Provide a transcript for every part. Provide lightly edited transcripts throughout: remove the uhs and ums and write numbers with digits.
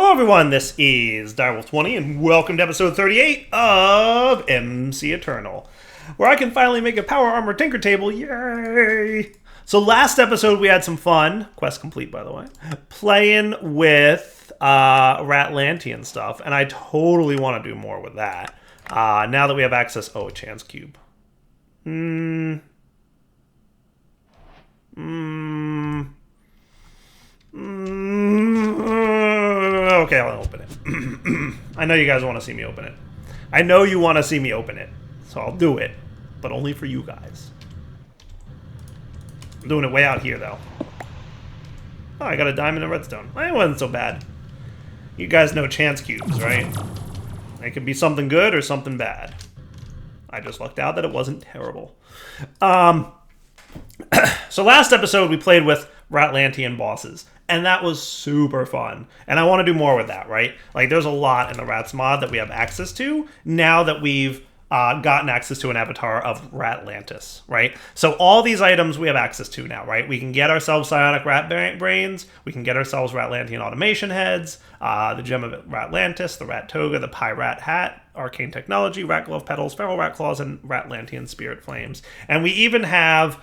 Hello everyone, this is Direwolf20 and welcome to episode 38 of MCEternal, where I can finally make a power armor tinker table, yay! So last episode we had some fun, quest complete by the way, playing with Ratlantean stuff, and I totally want to do more with that. Now that we have access, a chance cube. Okay, I'll open it. I know you guys want to see me open it. I know you want to see me open it. So I'll do it. But only for you guys. I'm doing it way out here, though. Oh, I got a diamond and redstone. It wasn't so bad. You guys know chance cubes, right? They could be something good or something bad. I just lucked out that it wasn't terrible. So last episode we played with Ratlantean bosses, and that was super fun. And I want to do more with that, right? Like, there's a lot in the Rats mod that we have access to now that we've gotten access to an avatar of Ratlantis, right? So all these items we have access to now, right? We can get ourselves psionic rat brains, we can get ourselves Ratlantean automation heads, the gem of Ratlantis, the rat toga, the pie rat hat, arcane technology, rat glove petals, feral rat claws, and Ratlantean spirit flames. And we even have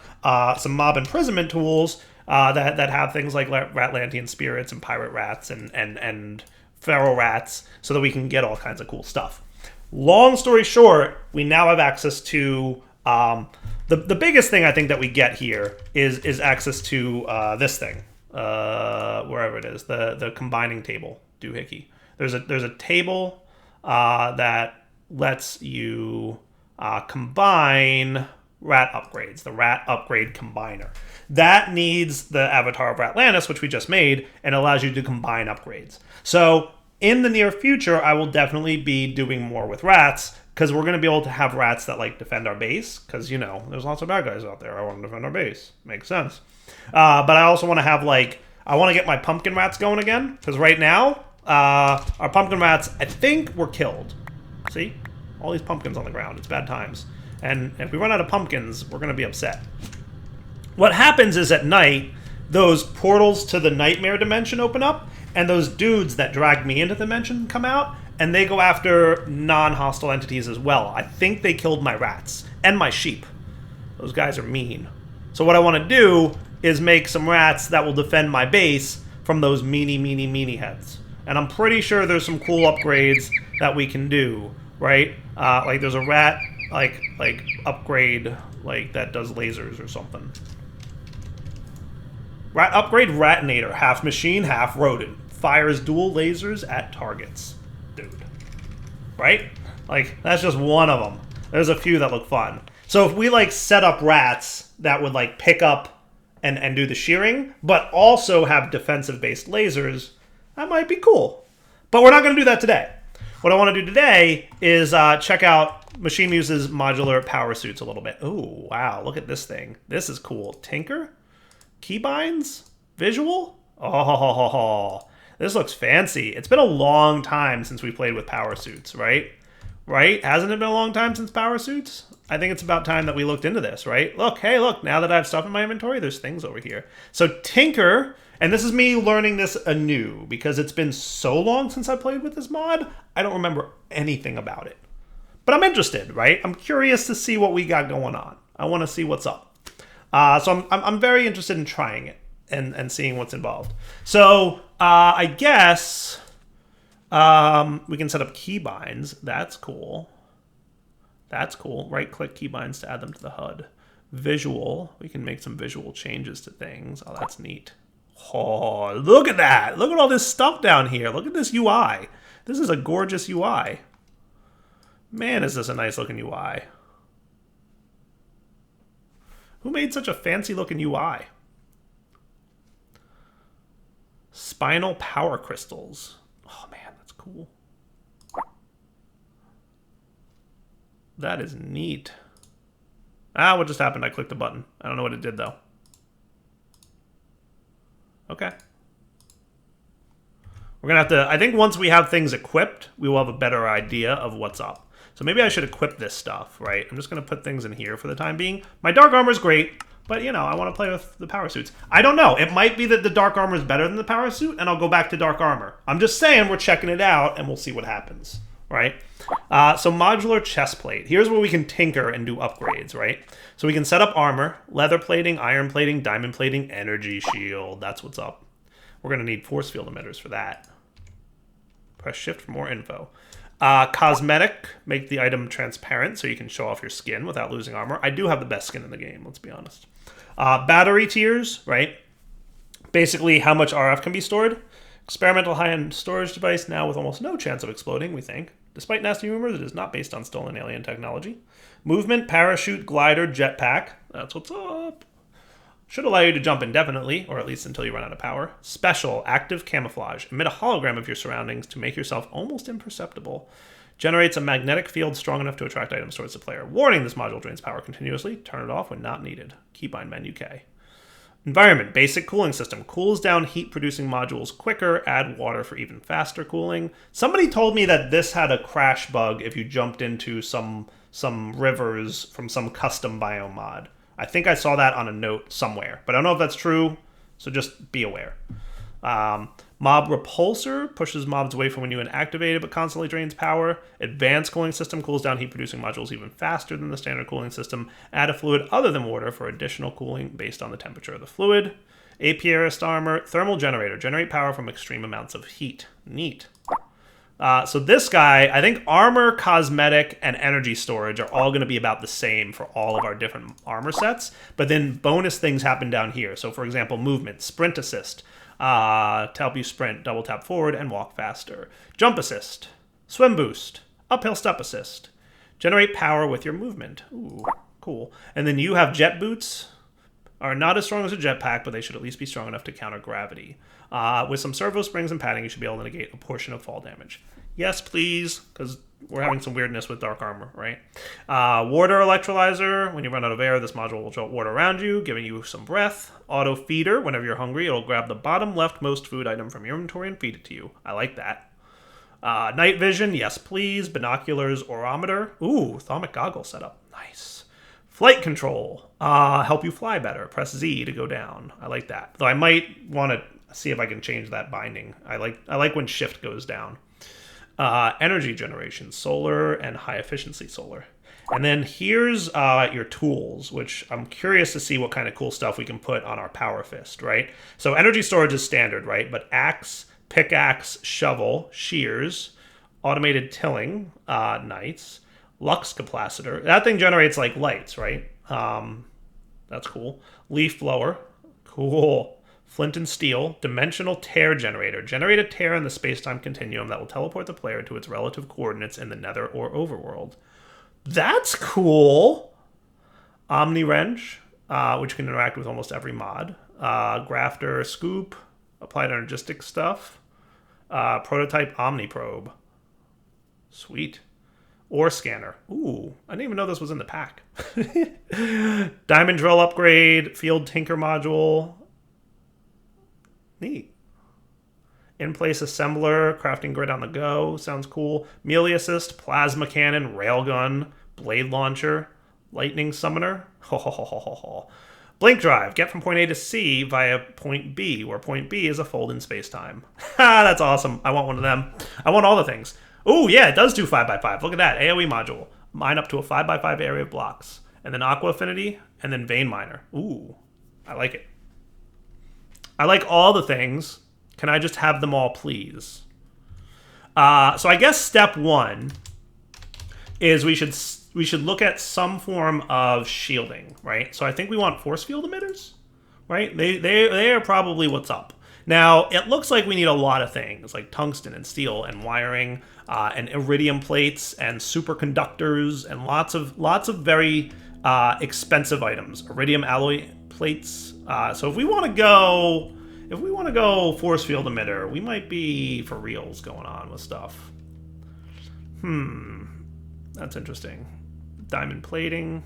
some mob imprisonment tools that have things like Ratlantean spirits and pirate rats and feral rats, so that we can get all kinds of cool stuff. Long story short, we now have access to the biggest thing I think that we get here is access to this thing, wherever it is, the combining table doohickey. There's a table that lets you combine rat upgrades, the rat upgrade combiner. That needs the avatar of Ratlantis, which we just made, and allows you to combine upgrades. So in the near future, I will definitely be doing more with rats, because we're going to be able to have rats that like defend our base, because, you know, there's lots of bad guys out there. I want to defend our base. Makes sense. But I also want to have, like, I want to get my pumpkin rats going again, because right now, our pumpkin rats, I think, were killed. See? All these pumpkins on the ground. It's bad times. And if we run out of pumpkins, we're going to be upset. What happens is at night, those portals to the nightmare dimension open up, and those dudes that dragged me into the dimension come out, and they go after non-hostile entities as well. I think they killed my rats and my sheep. Those guys are mean. So what I want to do is make some rats that will defend my base from those meanie heads. And I'm pretty sure there's some cool upgrades that we can do, right? Like there's a rat like upgrade like that does lasers or something. Rat upgrade Ratinator, half machine, half rodent. Fires dual lasers at targets. Dude. Right? Like, that's just one of them. There's a few that look fun. So if we, like, set up rats that would, like, pick up and do the shearing, but also have defensive-based lasers, that might be cool. But we're not going to do that today. What I want to do today is check out Machine Muse's modular Powersuits a little bit. Ooh, wow, look at this thing. This is cool. Tinker? Keybinds? Visual? Oh, this looks fancy. It's been a long time since we played with Powersuits, right? Right? Hasn't it been a long time since Powersuits? I think it's about time that we looked into this, right? Look, hey, look, now that I have stuff in my inventory, there's things over here. So Tinker, and this is me learning this anew, because it's been so long since I played with this mod, I don't remember anything about it. But I'm interested, right? I'm curious to see what we got going on. I want to see what's up. So I'm very interested in trying it and seeing what's involved. So I guess we can set up keybinds. That's cool. That's cool. Right-click keybinds to add them to the HUD. Visual. We can make some visual changes to things. Oh, that's neat. Oh, look at that. Look at all this stuff down here. Look at this UI. This is a gorgeous UI. Man, is this a nice-looking UI. Who made such a fancy-looking UI? Spinal power crystals. Oh, man, that's cool. That is neat. Ah, what just happened? I clicked the button. I don't know what it did, though. Okay. We're going to have to... I think once we have things equipped, we will have a better idea of what's up. So maybe I should equip this stuff, right? I'm just going to put things in here for the time being. My dark armor is great, But, you know, I want to play with the power suits. I don't know. It might be that the dark armor is better than the power suit, and I'll go back to dark armor. I'm just saying we're checking it out, and we'll see what happens, right? So modular chest plate. Here's where we can tinker and do upgrades, right? So we can set up armor, leather plating, iron plating, diamond plating, energy shield. That's what's up. We're going to need force field emitters for that. Press shift for more info. Cosmetic, make the item transparent so you can show off your skin without losing armor. I do have the best skin in the game, let's be honest. Battery tiers, right? Basically how much RF can be stored. Experimental high-end storage device now with almost no chance of exploding, we think. Despite nasty rumors, it is not based on stolen alien technology. Movement, parachute, glider, jetpack. That's what's up. Should allow you to jump indefinitely, or at least until you run out of power. Special, active camouflage. Emit a hologram of your surroundings to make yourself almost imperceptible. Generates a magnetic field strong enough to attract items towards the player. Warning, this module drains power continuously. Turn it off when not needed. Keybind menu K. Environment, basic cooling system. Cools down heat-producing modules quicker. Add water for even faster cooling. Somebody told me that this had a crash bug if you jumped into some rivers from some custom biome mod. I think I saw that on a note somewhere, but I don't know if that's true, so just be aware. Mob repulsor pushes mobs away from when you inactivate it, but constantly drains power. Advanced cooling system cools down heat-producing modules even faster than the standard cooling system. Add a fluid other than water for additional cooling based on the temperature of the fluid. Apiarist armor, thermal generator, generate power from extreme amounts of heat. Neat. So this guy, I think armor, cosmetic, and energy storage are all going to be about the same for all of our different armor sets. But then bonus things happen down here. So for example, movement, sprint assist, to help you sprint, double tap forward and walk faster. Jump assist, swim boost, uphill step assist. Generate power with your movement. Ooh, cool. And then you have jet boots. Are not as strong as a jetpack, but they should at least be strong enough to counter gravity. With some servo springs and padding, you should be able to negate a portion of fall damage. Yes, please, because we're having some weirdness with dark armor, right? Water electrolyzer. When you run out of air, this module will jolt water around you, giving you some breath. Auto feeder. Whenever you're hungry, it'll grab the bottom leftmost food item from your inventory and feed it to you. I like that. Night vision. Yes, please. Binoculars, orometer. Ooh, thermic goggle setup. Nice. Flight control. Help you fly better. Press Z to go down. I like that. Though I might want to see if I can change that binding. I like when shift goes down. Energy generation, solar and high efficiency solar. And then here's your tools, which I'm curious to see what kind of cool stuff we can put on our power fist, right? So energy storage is standard, right? But axe, pickaxe, shovel, shears, automated tilling, knights, lux capacitor. That thing generates like lights, right? That's cool. Leaf blower, cool. Flint and steel, dimensional tear generator. Generate a tear in the space-time continuum that will teleport the player to its relative coordinates in the nether or overworld. That's cool. Omni wrench, which can interact with almost every mod. Grafter scoop, applied energistic stuff. Prototype omni probe. Sweet. Ore scanner. Ooh, I didn't even know this was in the pack. Diamond drill upgrade, field tinker module. Neat. In-place assembler, crafting grid on the go. Sounds cool. Melee assist, plasma cannon, railgun, blade launcher, lightning summoner. Ho ho ho ho ho ho. Blink drive, get from point A to C via point B, where point B is a fold in space-time. Ha, that's awesome. I want one of them. I want all the things. Oh, yeah, it does do 5x5. Look at that. AoE module. Mine up to a 5x5 area of blocks. And then aqua affinity, and then vein miner. Ooh, I like it. I like all the things. Can I just have them all, please? So I guess step one is we should look at some form of shielding, right? So I think we want force field emitters, right? They are probably what's up. Now, it looks like we need a lot of things, like tungsten and steel and wiring and iridium plates and superconductors and lots of very expensive items. Iridium alloy plates. So if we want to go force field emitter, we might be for reals going on with stuff. That's interesting. Diamond plating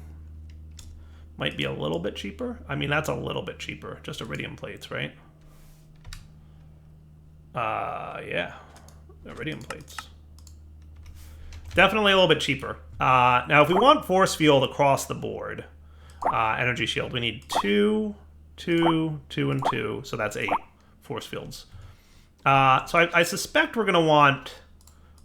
might be a little bit cheaper. I mean, that's a little bit cheaper. Just iridium plates, right? Yeah, iridium plates. Definitely a little bit cheaper. Now, if we want force field across the board, energy shield. We need 2, 2, 2, and 2. So that's 8 force fields. So I suspect we're going to want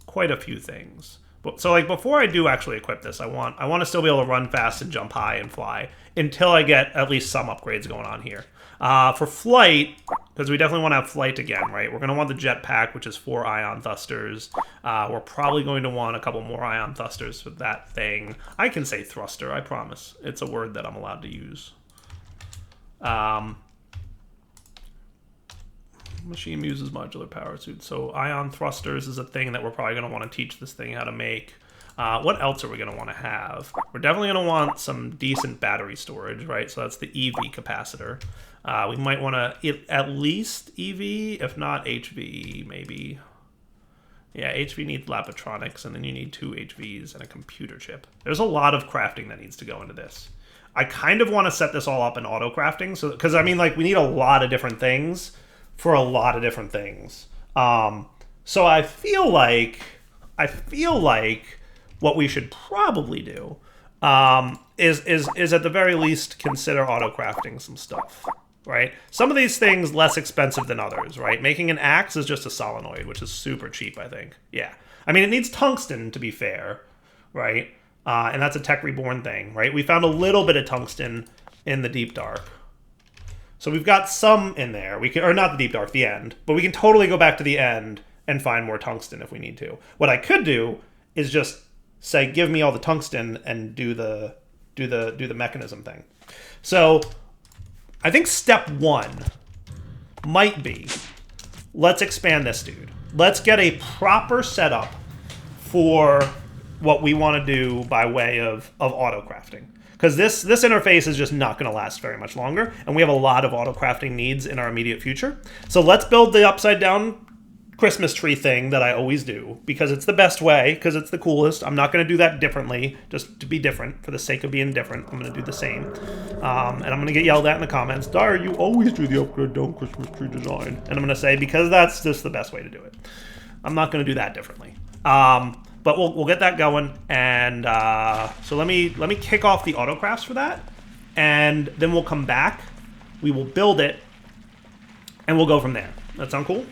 quite a few things. So like before I do actually equip this, I want to still be able to run fast and jump high and fly until I get at least some upgrades going on here. For flight, because we definitely want to have flight again, right? We're going to want the jetpack, which is 4 ion thrusters. We're probably going to want a couple more ion thrusters for that thing. I can say thruster, I promise. It's a word that I'm allowed to use. Machine uses modular power suit. So ion thrusters is a thing that we're probably going to want to teach this thing how to make. What else are we going to want to have? We're definitely going to want some decent battery storage, right? So that's the EV capacitor. We might want to at least EV, if not HV, maybe. Yeah, HV needs Lapatronics, and then you need 2 HVs and a computer chip. There's a lot of crafting that needs to go into this. I kind of want to set this all up in auto crafting, so because I mean, like, we need a lot of different things for a lot of different things. So I feel like what we should probably do is at the very least consider auto crafting some stuff, right? Some of these things less expensive than others, right? Making an axe is just a solenoid, which is super cheap, I think. Yeah, I mean, it needs tungsten to be fair, right? And that's a Tech Reborn thing, right? We found a little bit of tungsten in the Deep Dark. So we've got some in there. We can, or not the Deep Dark, the end. But we can totally go back to the end and find more tungsten if we need to. What I could do is just say, give me all the tungsten and do the mechanism thing. So I think step 1 might be, let's expand this dude. Let's get a proper setup for what we want to do by way of auto crafting. Because this interface is just not going to last very much longer, and we have a lot of auto crafting needs in our immediate future. So let's build the upside down Christmas tree thing that I always do, because it's the best way, because it's the coolest. I'm not going to do that differently, just to be different, for the sake of being different. I'm going to do the same. And I'm going to get yelled at in the comments, Dyer, you always do the upside down Christmas tree design. And I'm going to say, because that's just the best way to do it. I'm not going to do that differently. But we'll get that going, and so let me kick off the autocrafts for that, and then we'll come back, we will build it, and we'll go from there. That sound cool?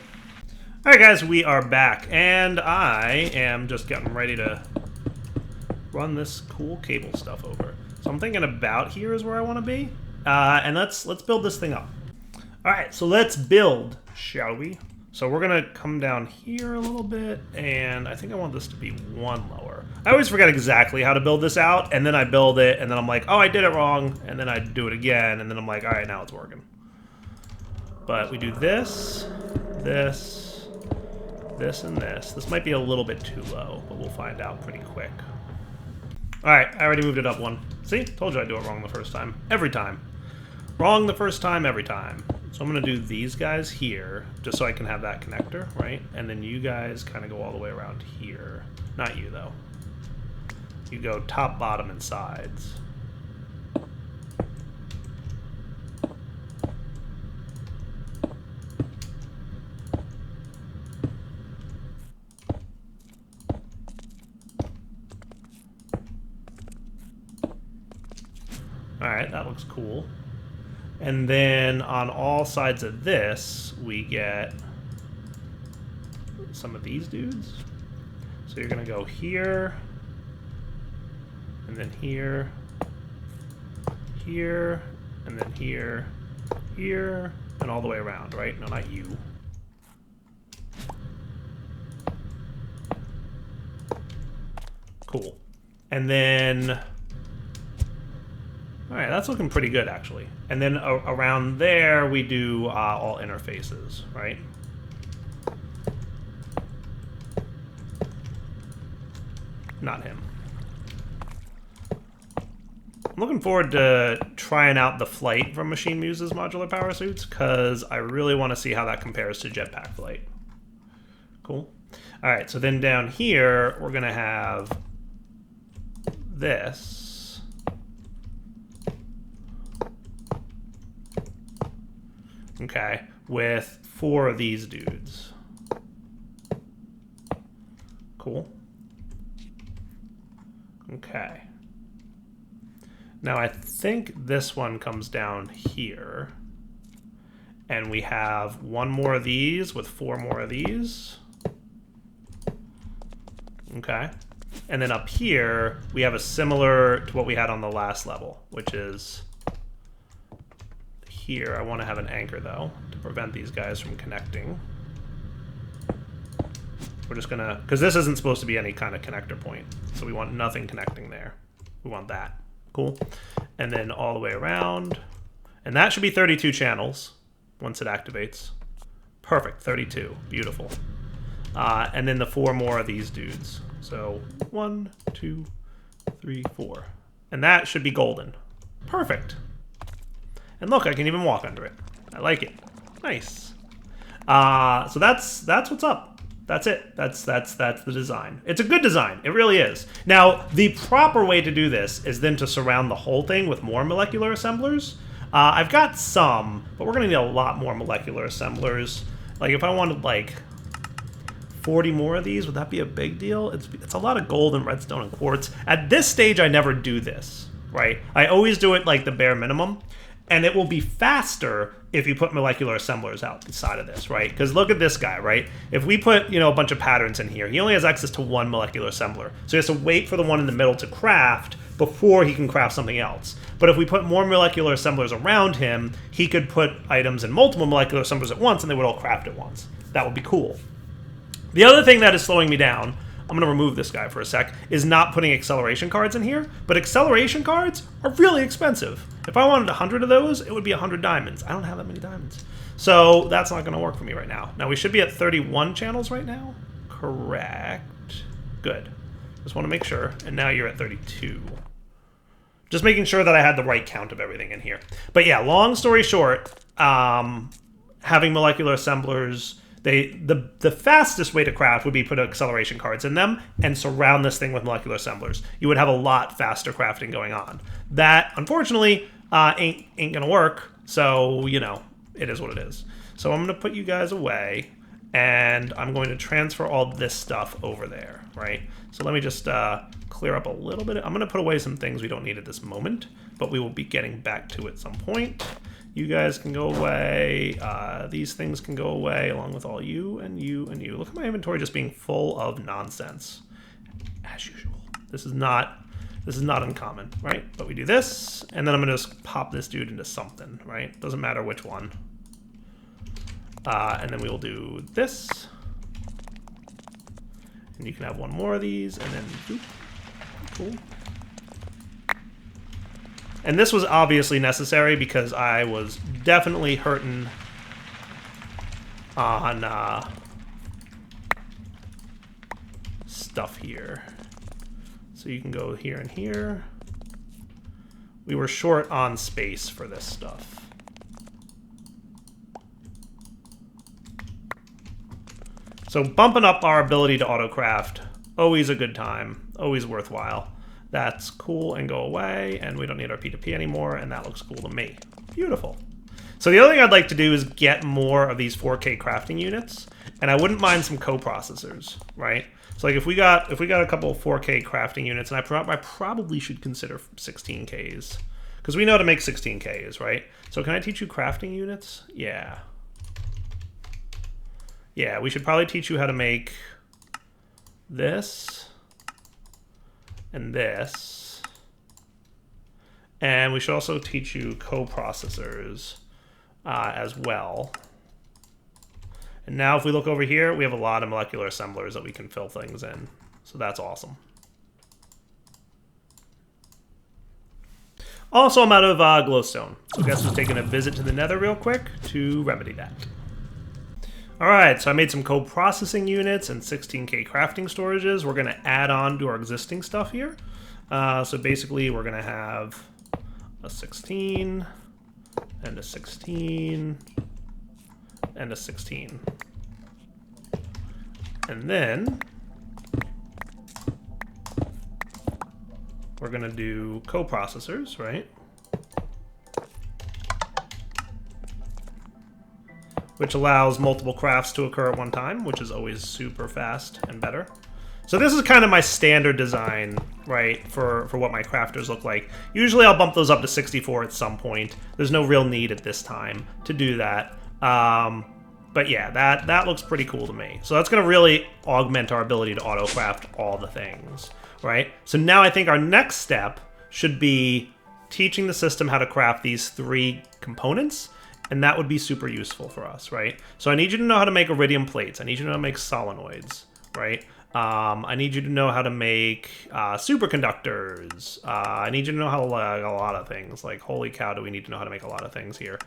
All right, guys, we are back, and I am just getting ready to run this cool cable stuff over. So I'm thinking about here is where I want to be, and let's build this thing up. All right, so let's build, shall we? So we're going to come down here a little bit, and I think I want this to be 1 lower. I always forget exactly how to build this out, and then I build it, and then I'm like, oh, I did it wrong, and then I do it again, and then I'm like, all right, now it's working. But we do this, this, this, and this. This might be a little bit too low, but we'll find out pretty quick. All right, I already moved it up 1. See? Told you I'd do it wrong the first time. Every time. Wrong the first time, every time. So I'm going to do these guys here, just so I can have that connector, right? And then you guys kind of go all the way around here. Not you, though. You go top, bottom, and sides. All right, that looks cool. And then on all sides of this, we get some of these dudes. So you're gonna go here, and then here, here, and then here, here, and all the way around, right? No, not you. Cool. And then, all right, that's looking pretty good, actually. And then around there, we do all interfaces, right? Not him. I'm looking forward to trying out the flight from Machine Muse's modular power suits, because I really want to see how that compares to jetpack flight. Cool. All right, so then down here, we're going to have this. Okay, with 4 of these dudes. Cool. Okay. Now I think this one comes down here. And we have one more of these with 4 more of these. Okay. And then up here, we have a similar to what we had on the last level, which is here. I want to have an anchor, though, to prevent these guys from connecting. We're just going to... because this isn't supposed to be any kind of connector point. So we want nothing connecting there. We want that. Cool. And then all the way around. And that should be 32 channels once it activates. Perfect. 32. Beautiful. And then the 4 more of these dudes. So 1, 2, 3, 4. And that should be golden. Perfect. And look, I can even walk under it. I like it. Nice. So that's what's up. That's it. That's the design. It's a good design. It really is. Now, the proper way to do this is then to surround the whole thing with more molecular assemblers. I've got some, but we're going to need a lot more molecular assemblers. Like, if I wanted, like, 40 more of these, would that be a big deal? It's a lot of gold and redstone and quartz. At this stage, I never do this, right? I always do it, like, the bare minimum. And it will be faster if you put molecular assemblers outside of this, right? Because look at this guy, right? If we put, you know, a bunch of patterns in here, he only has access to 1 molecular assembler. So he has to wait for the one in the middle to craft before he can craft something else. But if we put more molecular assemblers around him, he could put items in multiple molecular assemblers at once and they would all craft at once. That would be cool. The other thing that is slowing me down, I'm going to remove this guy for a sec, is not putting acceleration cards in here. But acceleration cards are really expensive. If I wanted 100 of those, it would be 100 diamonds. I don't have that many diamonds. So that's not going to work for me right now. Now, we should be at 31 channels right now. Correct. Good. Just want to make sure. And now you're at 32. Just making sure that I had the right count of everything in here. But yeah, long story short, having molecular assemblers... The fastest way to craft would be put acceleration cards in them and surround this thing with molecular assemblers. You would have a lot faster crafting going on. That, unfortunately, ain't gonna work. So, you know, it is what it is. So I'm gonna put you guys away, and I'm going to transfer all this stuff over there, right? So let me just clear up a little bit. I'm gonna put away some things we don't need at this moment, but we will be getting back to at some point. You guys can go away. These things can go away along with all you and you and you. Look at my inventory just being full of nonsense, as usual. This is not uncommon, right? But we do this, and then I'm gonna just pop this dude into something, right? Doesn't matter which one. And then we will do this, and you can have one more of these, and then boop. Cool. And this was obviously necessary because I was definitely hurting on stuff here. So you can go here and here. We were short on space for this stuff. So bumping up our ability to autocraft, always a good time, always worthwhile. That's cool and go away, and we don't need our P2P anymore, and that looks cool to me. Beautiful. So the other thing I'd like to do is get more of these 4K crafting units, and I wouldn't mind some co-processors, right? So like if we got a couple of 4K crafting units, and I probably should consider 16Ks, because we know how to make 16Ks, right? So can I teach you crafting units? Yeah. Yeah, we should probably teach you how to make this. And this. And we should also teach you co-processors as well. And now if we look over here, we have a lot of molecular assemblers that we can fill things in. So that's awesome. Also, I'm out of glowstone. So guess who's taking a visit to the nether real quick to remedy that. Alright, so I made some co-processing units and 16K crafting storages. We're going to add on to our existing stuff here. So basically we're going to have a 16 and a 16 and a 16. And then we're going to do co-processors, right? Which allows multiple crafts to occur at one time, which is always super fast and better. So this is kind of my standard design, right, for what my crafters look like. Usually I'll bump those up to 64 at some point. There's no real need at this time to do that. But yeah, that looks pretty cool to me. So that's going to really augment our ability to auto-craft all the things, right? So now I think our next step should be teaching the system how to craft these 3 components, and that would be super useful for us, right? So I need you to know how to make iridium plates. I need you to know how to make solenoids, right? I need you to know how to make superconductors. I need you to know how to like a lot of things. Like, holy cow, do we need to know how to make a lot of things here?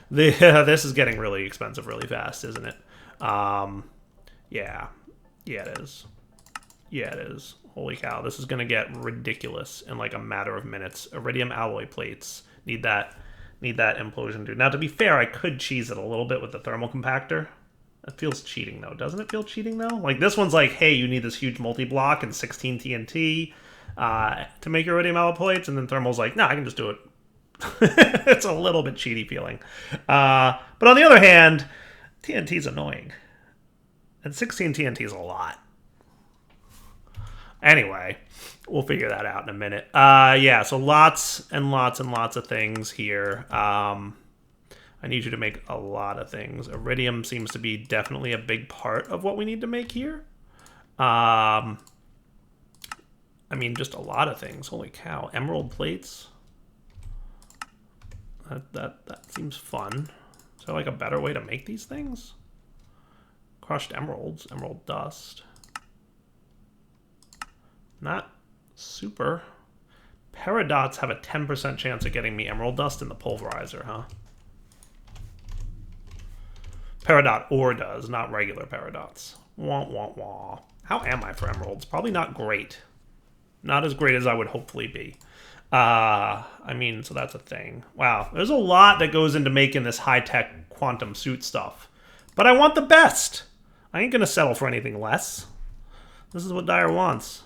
This is getting really expensive really fast, isn't it? Yeah. Yeah, it is. Yeah, it is. Holy cow, this is going to get ridiculous in like a matter of minutes. Iridium alloy plates. Need that implosion, dude. Now, to be fair, I could cheese it a little bit with the thermal compactor. That feels cheating, though. Doesn't it feel cheating, though? Like, this one's like, hey, you need this huge multi-block and 16 TNT to make your iridium alloy plates, and then thermal's like, no, I can just do it. It's a little bit cheaty feeling. But on the other hand, TNT's annoying. And 16 TNT is a lot. Anyway, we'll figure that out in a minute. Yeah, so lots and lots and lots of things here. I need you to make a lot of things. Iridium seems to be definitely a big part of what we need to make here. I mean, just a lot of things. Holy cow. Emerald plates. That seems fun. Is there like a better way to make these things? Crushed emeralds. Emerald dust. Not super. Paradots have a 10% chance of getting me emerald dust in the pulverizer, huh? Peridot ore does, not regular peridots. Wah, wah, wah. How am I for emeralds? Probably not great. Not as great as I would hopefully be. I mean, so that's a thing. Wow, there's a lot that goes into making this high-tech quantum suit stuff. But I want the best. I ain't gonna settle for anything less. This is what Dyer wants.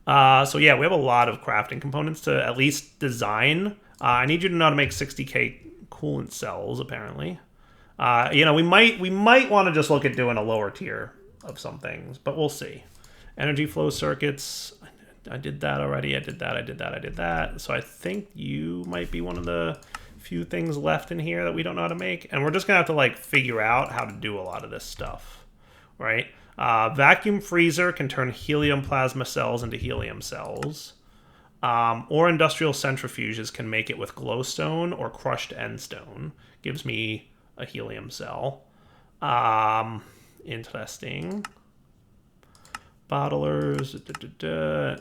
So yeah, we have a lot of crafting components to at least design. I need you to know how to make 60k coolant cells, apparently. You know, we might want to just look at doing a lower tier of some things, but we'll see. Energy flow circuits. I did that already. I did that. So I think you might be one of the few things left in here that we don't know how to make. And we're just going to have to, like, figure out how to do a lot of this stuff, right? Vacuum freezer can turn helium plasma cells into helium cells. Or industrial centrifuges can make it with glowstone or crushed end stone. Gives me a helium cell. Interesting. Bottlers.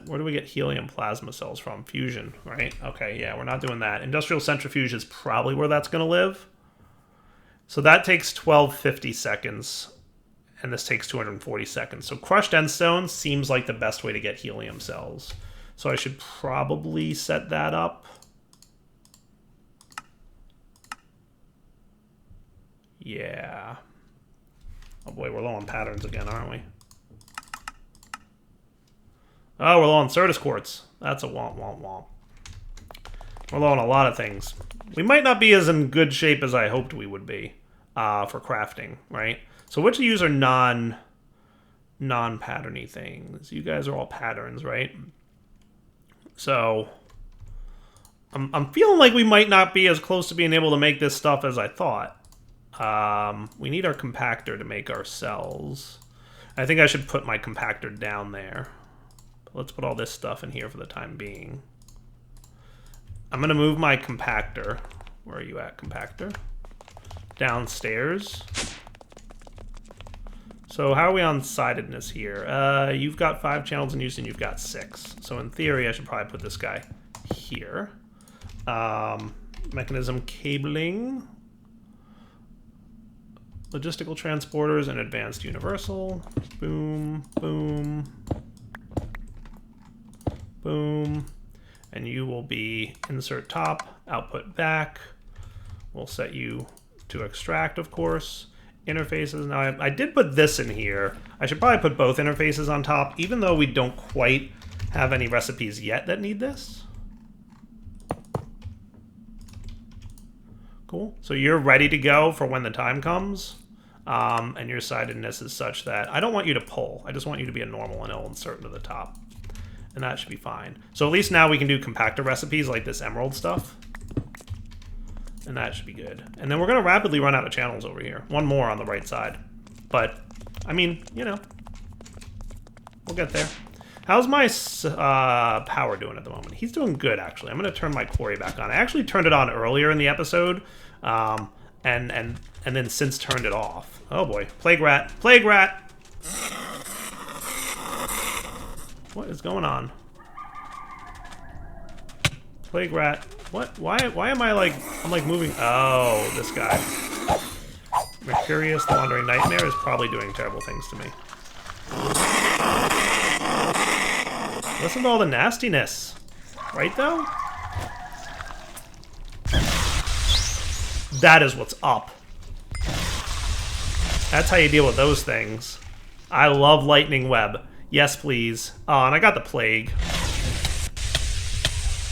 Where do we get helium plasma cells from? Fusion, right? Okay, yeah, we're not doing that. Industrial centrifuge is probably where that's going to live. So that takes 1250 seconds, and this takes 240 seconds. So crushed end stone seems like the best way to get helium cells. So I should probably set that up. Yeah. Oh boy, we're low on patterns again, aren't we? Oh, we're low on Certus quartz. That's a womp, womp, womp. We're low on a lot of things. We might not be as in good shape as I hoped we would be for crafting, right? So which of these are non-patterny things? You guys are all patterns, right? So I'm feeling like we might not be as close to being able to make this stuff as I thought. We need our compactor to make our cells. I think I should put my compactor down there. But let's put all this stuff in here for the time being. I'm going to move my compactor. Where are you at, compactor? Downstairs. So how are we on sidedness here? You've got 5 channels in use and you've got 6. So in theory, I should probably put this guy here. Mechanism cabling. Logistical transporters and advanced universal. Boom, boom, boom. And you will be insert top, output back. We'll set you to extract, of course. Interfaces. Now, I did put this in here. I should probably put both interfaces on top, even though we don't quite have any recipes yet that need this. Cool. So you're ready to go for when the time comes. And your sidedness is such that I don't want you to pull. I just want you to be a normal, and it'll insert into the top. And that should be fine. So at least now we can do compactor recipes like this emerald stuff. And that should be good. And then we're going to rapidly run out of channels over here. One more on the right side. But, I mean, you know, we'll get there. How's my power doing at the moment? He's doing good, actually. I'm going to turn my quarry back on. I actually turned it on earlier in the episode, and then since turned it off. Oh boy, plague rat, plague rat! What is going on? Plague rat, what? Why am I like, I'm like moving? Oh, this guy. Mercurius, the Wandering Nightmare, is probably doing terrible things to me. Listen to all the nastiness. Right, though? That is what's up. That's how you deal with those things. I love Lightning Web. Yes, please. Oh, and I got the Plague.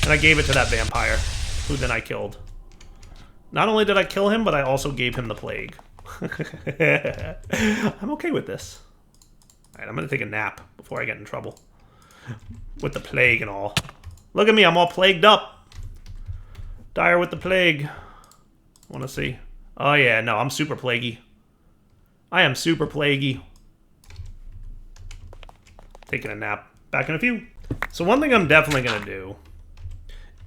And I gave it to that vampire, who then I killed. Not only did I kill him, but I also gave him the Plague. I'm okay with this. Alright, I'm gonna take a nap before I get in trouble. With the plague and all. Look at me, I'm all plagued up. Dire with the plague. Wanna see? Oh yeah, no, I'm super plaguey. I am super plaguey. Taking a nap. Back in a few. So one thing I'm definitely gonna do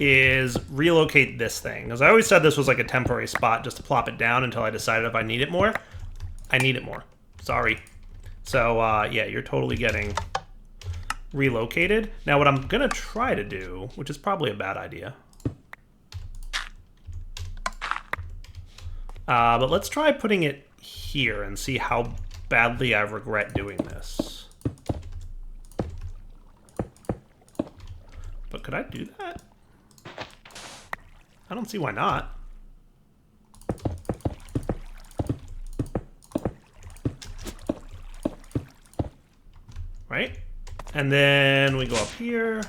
is relocate this thing. Because I always said this was like a temporary spot just to plop it down until I decided if I need it more. I need it more. Sorry. So, yeah, you're totally getting relocated. Now, what I'm going to try to do, which is probably a bad idea. But let's try putting it here and see how badly I regret doing this. But could I do that? I don't see why not. Right? And then we go up here.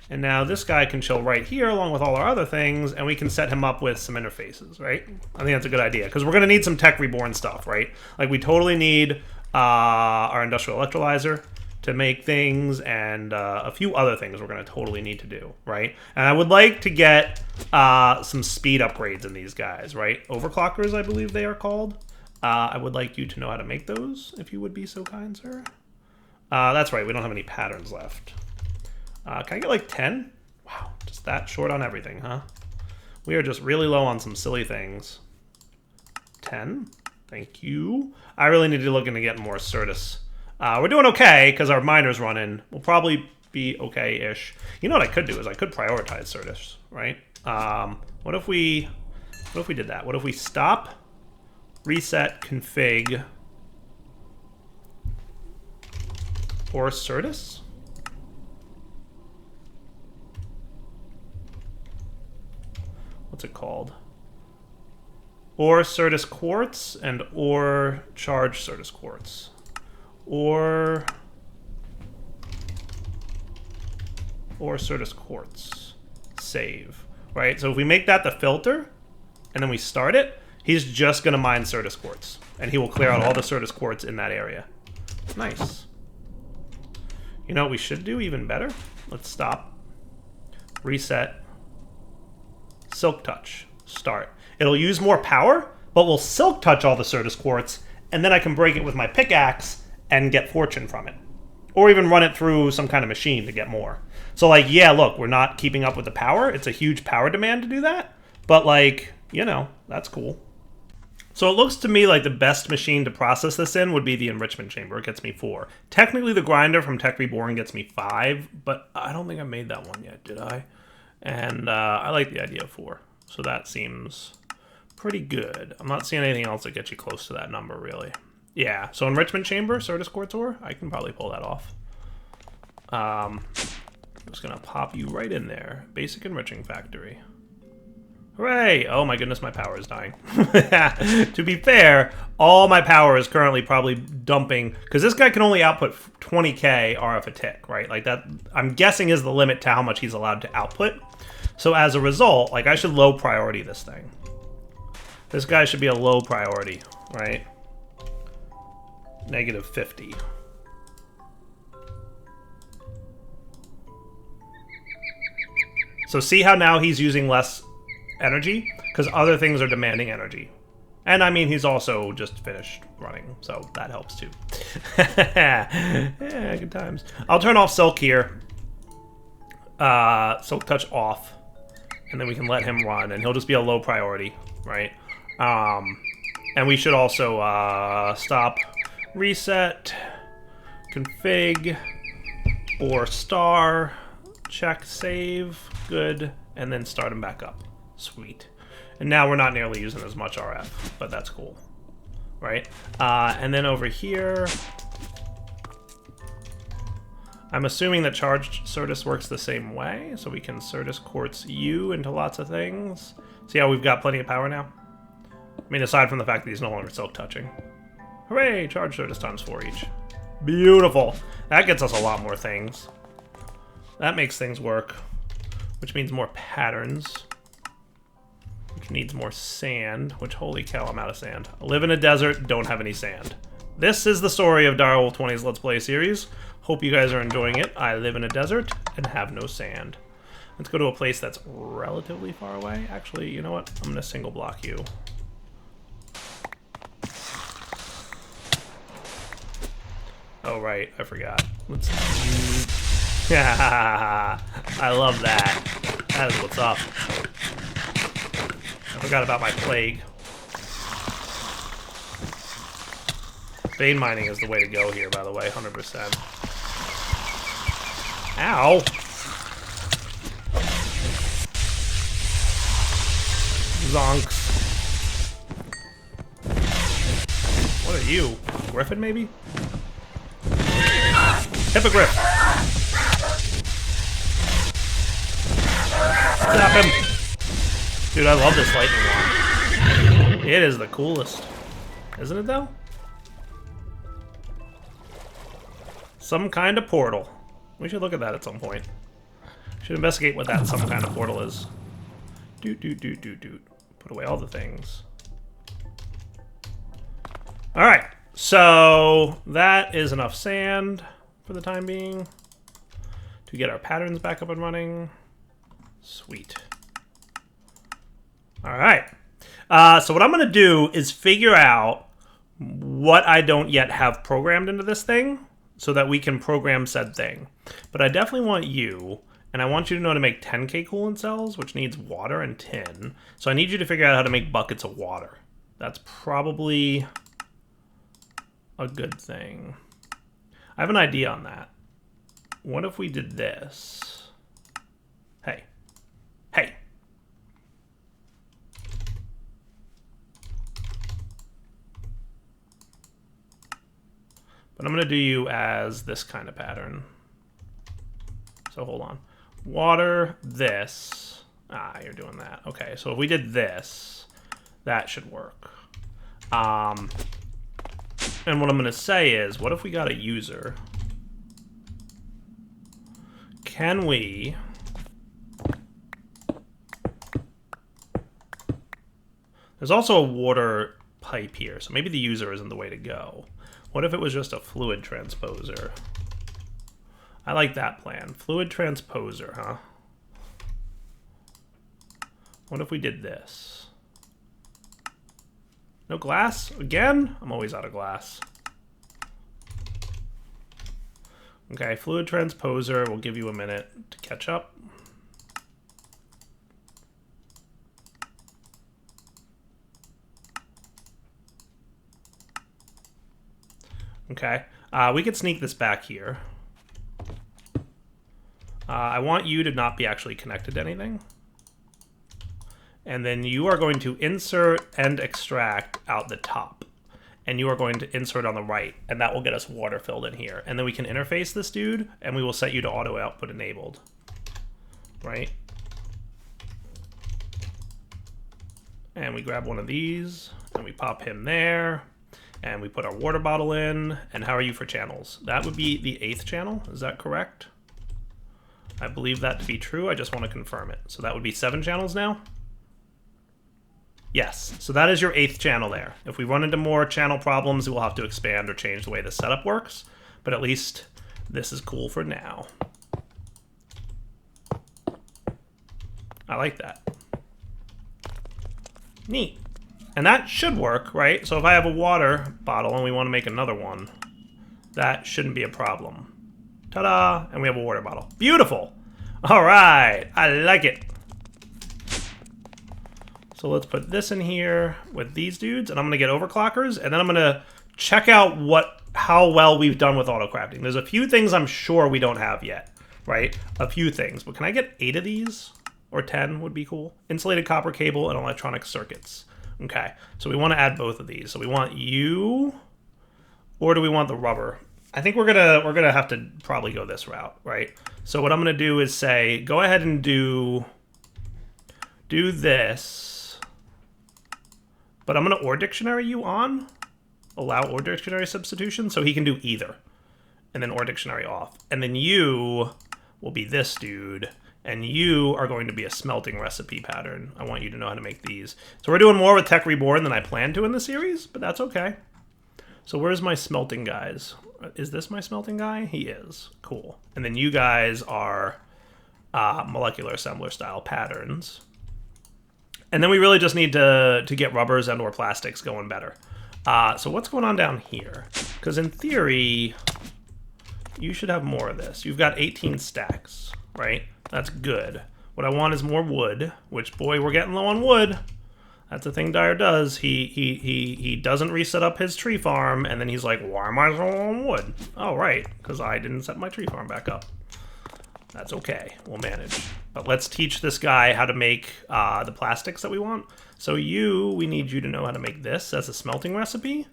And now this guy can chill right here along with all our other things, and we can set him up with some interfaces, right? I think that's a good idea, because we're going to need some Tech Reborn stuff, right? Like, we totally need our Industrial Electrolyzer to make things, and a few other things we're going to totally need to do, right? And I would like to get some speed upgrades in these guys, right? Overclockers, I believe they are called. I would like you to know how to make those, if you would be so kind, sir. That's right, we don't have any patterns left. Can I get like 10? Wow, just that short on everything, huh? We are just really low on some silly things. 10, thank you. I really need to look into getting more Certus. We're doing okay, because our miner's running. We'll probably be okay-ish. You know what I could do is I could prioritize Certus, right? What if we did that? What if we stop, reset, config, or Certus? What's it called? Or Certus Quartz and or Charge Certus Quartz. Or Certus Quartz. Save. Right? So if we make that the filter, and then we start it, he's just going to mine Certus Quartz. And he will clear out all the Certus Quartz in that area. Nice. You know what we should do even better? Let's stop. Reset. Silk Touch. Start. It'll use more power, but we'll Silk Touch all the Certus Quartz, and then I can break it with my pickaxe and get fortune from it. Or even run it through some kind of machine to get more. So, like, yeah, look, we're not keeping up with the power. It's a huge power demand to do that. But, like, you know, that's cool. So it looks to me like the best machine to process this in would be the enrichment chamber. It gets me 4. Technically, the grinder from Tech Reborn gets me 5, but I don't think I made that one yet, did I? And I like the idea of 4. So that seems pretty good. I'm not seeing anything else that gets you close to that number, really. Yeah, so enrichment chamber, Certus Quartz ore, I can probably pull that off. I'm just going to pop you right in there. Basic enriching factory. Hooray! Oh my goodness, my power is dying. To be fair, all my power is currently probably dumping, because this guy can only output 20k RF a tick, right? Like that, I'm guessing is the limit to how much he's allowed to output. So as a result, like I should low priority this thing. This guy should be a low priority. right? -50. So see how now he's using less energy? Because other things are demanding energy. And I mean, he's also just finished running, so that helps too. Yeah, good times. I'll turn off Silk here. Silk Touch off. And then we can let him run, and he'll just be a low priority, right? And we should also stop, reset, config, or star, check, save, good, and then start him back up. Sweet. And now we're not nearly using as much RF, but that's cool, right? And then over here, I'm assuming that charged Certus works the same way, so we can Certus Quartz U into lots of things. See how we've got plenty of power now? I mean, aside from the fact that he's no longer Silk Touching. Hooray! Charged Certus times 4 each. Beautiful! That gets us a lot more things. That makes things work, which means more patterns, which needs more sand, which, holy cow, I'm out of sand. I live in a desert, don't have any sand. This is the story of Direwolf 20's Let's Play series. Hope you guys are enjoying it. I live in a desert and have no sand. Let's go to a place that's relatively far away. Actually, you know what? I'm gonna single block you. Oh, right, I forgot. Let's... Yeah, I love that. That is what's up. I forgot about my plague. Vein mining is the way to go here, by the way, 100%. Ow! Zonks. What are you? Griffin, maybe? Hippogriff! Stop him! Dude, I love this lightning wand. It is the coolest. Isn't it, though? Some kind of portal. We should look at that at some point. Should investigate what that some kind of portal is. Doot. Put away all the things. Alright, so that is enough sand for the time being to get our patterns back up and running. Sweet. Alright. So what I'm going to do is figure out what I don't yet have programmed into this thing so that we can program said thing. But I definitely want you, and I want you to know how to make 10k coolant cells, which needs water and tin. So I need you to figure out how to make buckets of water. That's probably a good thing. I have an idea on that. What if we did this? Hey. Hey. But I'm going to do you as this kind of pattern. So hold on. Water, this. Ah, you're doing that. Okay, so if we did this, that should work. And what I'm going to say is, what if we got a user? Can we... There's also a water pipe here, so maybe the user isn't the way to go. What if it was just a fluid transposer? I like that plan. Fluid transposer, huh? What if we did this? No glass? Again? I'm always out of glass. Okay, fluid transposer. We'll give you a minute to catch up. Okay, we could sneak this back here. I want you to not be actually connected to anything. And then you are going to insert and extract out the top. And you are going to insert on the right, and that will get us water filled in here. And then we can interface this dude, and we will set you to auto output enabled. Right? And we grab one of these, and we pop him there. And we put our water bottle in. And how are you for channels? That would be the 8th channel. Is that correct? I believe that to be true. I just want to confirm it. So that would be 7 channels now. Yes, so that is your 8th channel there. If we run into more channel problems, we'll have to expand or change the way the setup works. But at least this is cool for now. I like that. Neat. And that should work, right? So if I have a water bottle and we want to make another one, that shouldn't be a problem. Ta-da! And we have a water bottle. Beautiful! All right, I like it. So let's put this in here with these dudes, and I'm gonna get overclockers, and then I'm gonna check out how well we've done with auto crafting. There's a few things I'm sure we don't have yet, right? A few things, but can I get 8 of these? Or 10 would be cool. Insulated copper cable and electronic circuits. Okay, so we want to add both of these. So we want you, or do we want the rubber? I think we're gonna have to probably go this route, right? So what I'm gonna do is say, go ahead and do this, but I'm gonna or dictionary you on, allow or dictionary substitution, so he can do either, and then or dictionary off, and then you will be this dude. And you are going to be a smelting recipe pattern. I want you to know how to make these. So we're doing more with Tech Reborn than I planned to in the series, but that's okay. So where's my smelting guys? Is this my smelting guy? He is. Cool. And then you guys are molecular assembler style patterns. And then we really just need to get rubbers and or plastics going better. So what's going on down here? Because in theory, you should have more of this. You've got 18 stacks, right? That's good. What I want is more wood, which, boy, we're getting low on wood. That's the thing Dyer does. He doesn't reset up his tree farm, and then he's like, why am I so low on wood? Oh, right, because I didn't set my tree farm back up. That's okay. We'll manage. But let's teach this guy how to make the plastics that we want. So we need you to know how to make this as a smelting recipe,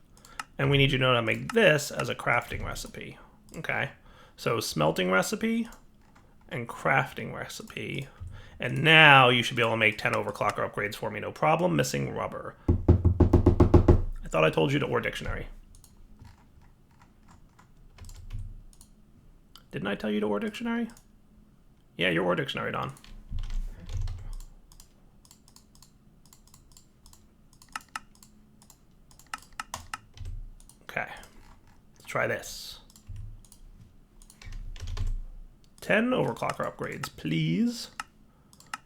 and we need you to know how to make this as a crafting recipe. Okay, so smelting recipe and crafting recipe, and now you should be able to make 10 overclocker upgrades for me, no problem. Missing rubber. I thought I told you to or dictionary. Didn't I tell you to or dictionary? Yeah, you're or dictionary, Don. Okay, let's try this. 10 overclocker upgrades, please.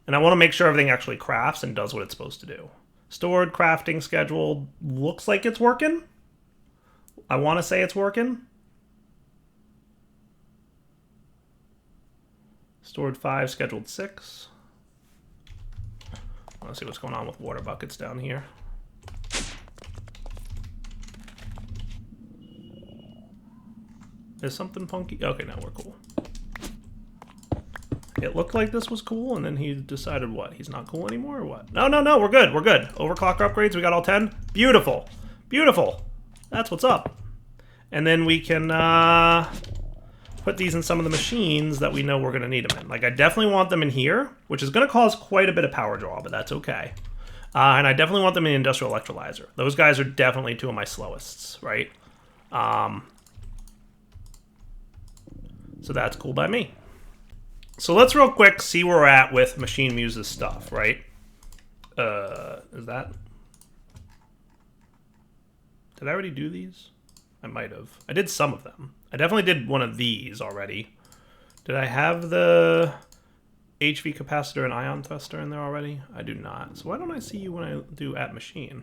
And I want to make sure everything actually crafts and does what it's supposed to do. Stored, crafting, scheduled. Looks like it's working. I want to say it's working. Stored 5, scheduled 6. I want to see what's going on with water buckets down here. Is something funky? Okay, now we're cool. It looked like this was cool, and then he decided what? He's not cool anymore, or what? No, we're good, we're good. Overclocker upgrades, we got all 10. Beautiful, beautiful. That's what's up. And then we can put these in some of the machines that we know we're gonna need them in. Like, I definitely want them in here, which is gonna cause quite a bit of power draw, but that's okay. And I definitely want them in the industrial electrolyzer. Those guys are definitely 2 of my slowests, right? So that's cool by me. So let's real quick see where we're at with Machine Muse's stuff, right? Is that... Did I already do these? I might have. I did some of them. I definitely did one of these already. Did I have the HV capacitor and ion thruster in there already? I do not. So why don't I see you when I do at machine?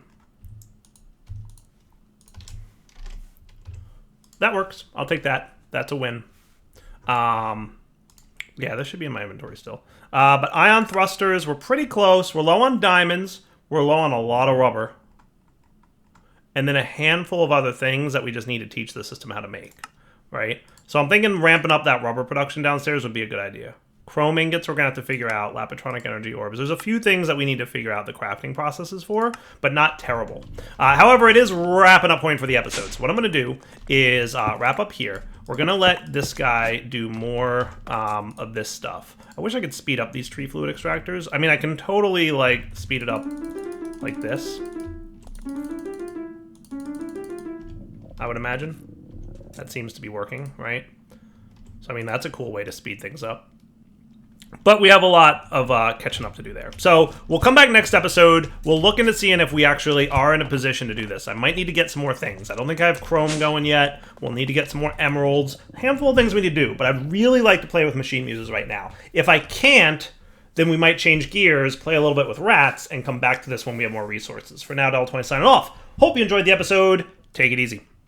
That works. I'll take that. That's a win. Yeah, this should be in my inventory still. But ion thrusters, we're pretty close. We're low on diamonds. We're low on a lot of rubber. And then a handful of other things that we just need to teach the system how to make, right? So I'm thinking ramping up that rubber production downstairs would be a good idea. Chrome ingots we're going to have to figure out. Lapatronic energy orbs. There's a few things that we need to figure out the crafting processes for, but not terrible. However, it is wrapping up point for the episode. So what I'm going to do is wrap up here. We're going to let this guy do more of this stuff. I wish I could speed up these tree fluid extractors. I mean, I can totally, like, speed it up like this. I would imagine. That seems to be working, right? So, I mean, that's a cool way to speed things up. But we have a lot of catching up to do there. So we'll come back next episode. We'll look into seeing if we actually are in a position to do this. I might need to get some more things. I don't think I have Chrome going yet. We'll need to get some more emeralds. A handful of things we need to do. But I'd really like to play with machine muses right now. If I can't, then we might change gears, play a little bit with rats, and come back to this when we have more resources. For now, Del20 signing off. Hope you enjoyed the episode. Take it easy.